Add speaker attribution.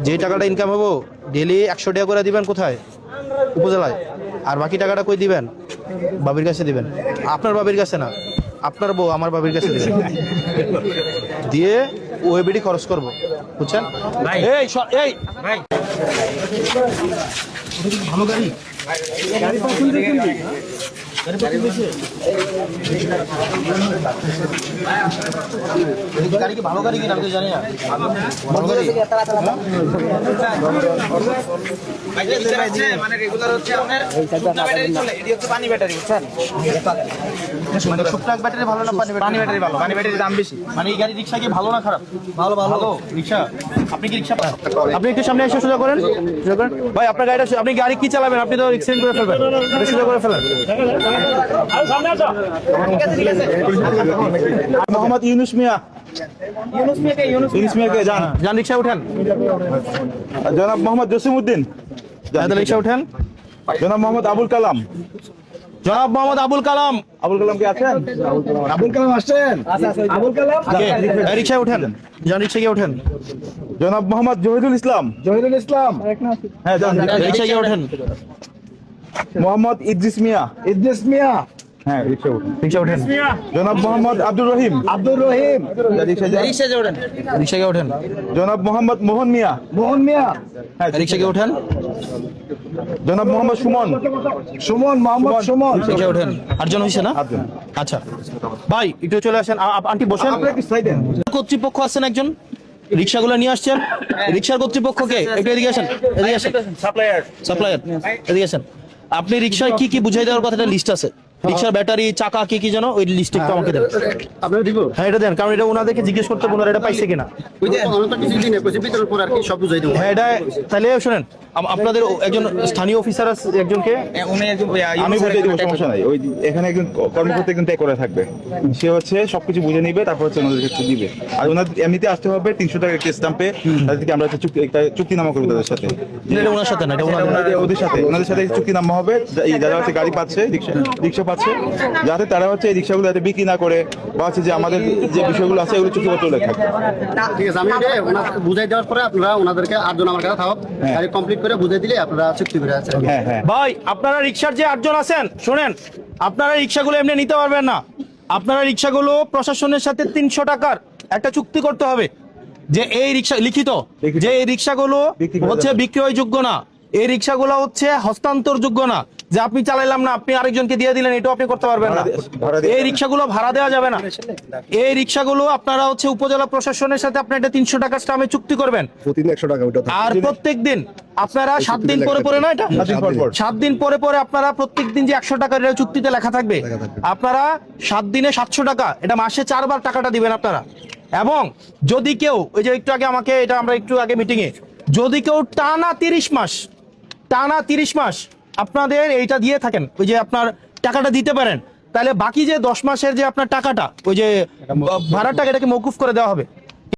Speaker 1: যে টাকাটা ইনকাম হবো ডেলি 100 টাকা করে দিবেন কোথায়? উপজেলায়। আর বাকি টাকাটা কই দিবেন? বাবির কাছে দিবেন। আপনার বাবির কাছে না, আপনার বউ আমার বাবির কাছে দিবেন। দিয়ে ওই বেডি খরচ করবো, বুঝছেন? এই এই ভাই ভালো গাড়ি গাড়ি কি ভালো গাড়ি কিনা আমি তো জানি না। ভালো গাড়ি মানে রেগুলার হচ্ছে আপনার ব্যাটারি চলে, এটি হচ্ছে পানি ব্যাটারি, বুঝছেন? মানে টুকটাক ব্যাটারি ভালো না পানি ব্যাটারি ভালো? পানি ব্যাটারির দাম বেশি। মানে এই গাড়ি রিক্সা কি ভালো না খারাপ? ভালো ভালো রিক্সা। আপনি কি রিক্সা পান? আপনি একটু সামনে এসে সোজা করেন, সোজা করেন ভাই। আপনার গাড়িটা আপনি গাড়ি কি চালাবেন? আপনি তো রিক্সা করে ফেলবেন, সোজা করে ফেলেন।
Speaker 2: মোহাম্মদ ইউনুস মিয়া। ইউনুস মিয়াকে
Speaker 1: যান রিক্সা উঠেন।
Speaker 2: জনাব মোহাম্মদ জসিমউদ্দিন,
Speaker 1: রিক্সা উঠেন।
Speaker 2: জনাব মোহাম্মদ আবুল কালাম।
Speaker 1: জনাব মোহাম্মদ আবুল কালাম।
Speaker 2: আবুল কালাম কে আছেন?
Speaker 3: আবুল কালাম আসছেন? আবুল কালাম
Speaker 1: রিক্সায় উঠেন, যান রিক্সা গিয়ে উঠেন।
Speaker 2: জনাব মোহাম্মদ জহিদুল ইসলাম।
Speaker 3: জহিরুল ইসলাম।
Speaker 2: হ্যাঁ যান।
Speaker 1: রিক্সা গিয়ে উঠেন।
Speaker 2: মোহাম্মদ ইদ্রিস মিয়া।
Speaker 3: ইদ্রিস মিয়া।
Speaker 2: হ্যাঁ রিক্সা উঠুন।
Speaker 1: রিক্সা উঠেন।
Speaker 2: জনাব মোহাম্মদ আব্দুর রহিম।
Speaker 3: আব্দুর রহিম।
Speaker 1: রিক্সা গিয়ে উঠেন। রিক্সা গিয়ে উঠেন।
Speaker 2: জনাব মোহাম্মদ মোহন মিয়া।
Speaker 3: মোহন মিয়া।
Speaker 2: হ্যাঁ
Speaker 1: রিক্সা গিয়ে উঠেন।
Speaker 2: জনাব মোহাম্মদ সুমন।
Speaker 3: সুমন, মোহাম্মদ সুমন।
Speaker 1: রিক্সা উঠেন। আটজন হয়েছে না? আচ্ছা ভাই একটু চলে আসেন। আন্টি বসেন। কর্তৃপক্ষ আছেন একজন, রিক্সাগুলো নিয়ে আসছেন। রিক্সার কর্তৃপক্ষকে একটু এদিকে আসেন, এদিকে আসেন। সাপ্লায়ার এদিকে আসেন। আপনি রিক্সায় কি কি বুঝাই দেওয়ার কথা লিস্ট আছে? রিক্সার ব্যাটারি, চাকা কি কি জানো, ওই লিস্ট একটু আমাকে দেন।
Speaker 3: আপনারা দিব?
Speaker 1: হ্যাঁ এটা দেন, কারণ এটা ওনাদেরকে জিজ্ঞেস করতে ওনারা এটা পাইছে কিনা।
Speaker 3: ওই যে অনন্ত কিছু দিনে কইছে ভিতরের পর আর কি সব বুঝাই দেব।
Speaker 1: হ্যাঁ এটা তাহলে শুনেন, আপনাদের একজন স্থানীয় অফিসার আছে একজনকে,
Speaker 2: আমি বলে দিব, সমস্যা নাই। ওই এখানে একজন কর্মকর্তা একজন ট্যাগ করে থাকবে, সে হচ্ছে সবকিছু বুঝে নিবে, তারপর হচ্ছে ওনাদেরকে একটু দিবে। আর ওনার এমনিতে আসতে হবে 300 টাকা একটা স্ট্যাম্পে, তাদেরকে আমরা একটা চুক্তিনামা করবো তাদের সাথে।
Speaker 1: এটা ওনার সাথে না, এটা
Speaker 2: ওনাদের সাথে চুক্তিনামা হবে। যারা হচ্ছে গাড়ি পাচ্ছে, রিক্সা পাচ্ছে, যাতে তারা হচ্ছে এই রিক্সাগুলো যাতে বিক্রি না করে, বা হচ্ছে যে আমাদের যে বিষয়গুলো আছে এগুলো চুক্তিপত্র লেখা।
Speaker 3: ঠিক আছে, আমি ওনাকে বুঝাই দেওয়ার পরে আপনারা ওনাদেরকে 8 জন আমার কাছে থাকুক, গাড়ি কমপ্লিট করে বুঝাই দিলে আপনারা চুক্তি করে আছেন।
Speaker 2: হ্যাঁ হ্যাঁ
Speaker 1: ভাই আপনারা রিক্সার যে 8 জন আছেন, শুনেন, আপনারা রিক্সাগুলো এমনি নিতে পারবেন না। আপনারা রিক্সাগুলো প্রশাসনের সাথে 300 টাকার একটা চুক্তি করতে হবে, যে এই রিক্সা লিখিত, যে এই রিক্সাগুলো হচ্ছে বিক্রয়যোগ্য না, এই রিক্সাগুলো হচ্ছে হস্তান্তরযোগ্য না, যে আপনি চালাইলাম না আপনি আরেকজনকে দিয়ে দিলেন, এটাও আপনি করতে পারবেন না। এই রিক্সাগুলো ভাড়া দেওয়া যাবে না। এই রিক্সাগুলো আপনারা হচ্ছে উপজেলা প্রশাসনের সাথে আপনি একটা 300 টাকার স্টামে চুক্তি করবেন,
Speaker 3: প্রতিদিন 100 টাকা ওটা।
Speaker 1: আর প্রত্যেক দিন আপনারা 7 দিন পরে পরে না, এটা 7 দিন পরে পরে আপনারা প্রত্যেক দিন যে 100 টাকার চুক্তিতে লেখা থাকবে, আপনারা 7 দিনে 700 টাকা, এটা মাসে 4 বার টাকাটা দিবেন আপনারা। এবং যদি কেউ, ওই যে একটু আগে আমাকে এটা আমরা একটু আগে মিটিং এ, যদি কেউ টানা 30 মাস আপনাদের এইটা দিয়ে থাকেন, ওই যে আপনার টাকাটা দিতে পারেন, তাহলে বাকি যে 10 মাসের যে আপনার টাকাটা, ওই যে ভাড়ার টাকা, এটাকে মওকুফ করে দেওয়া হবে।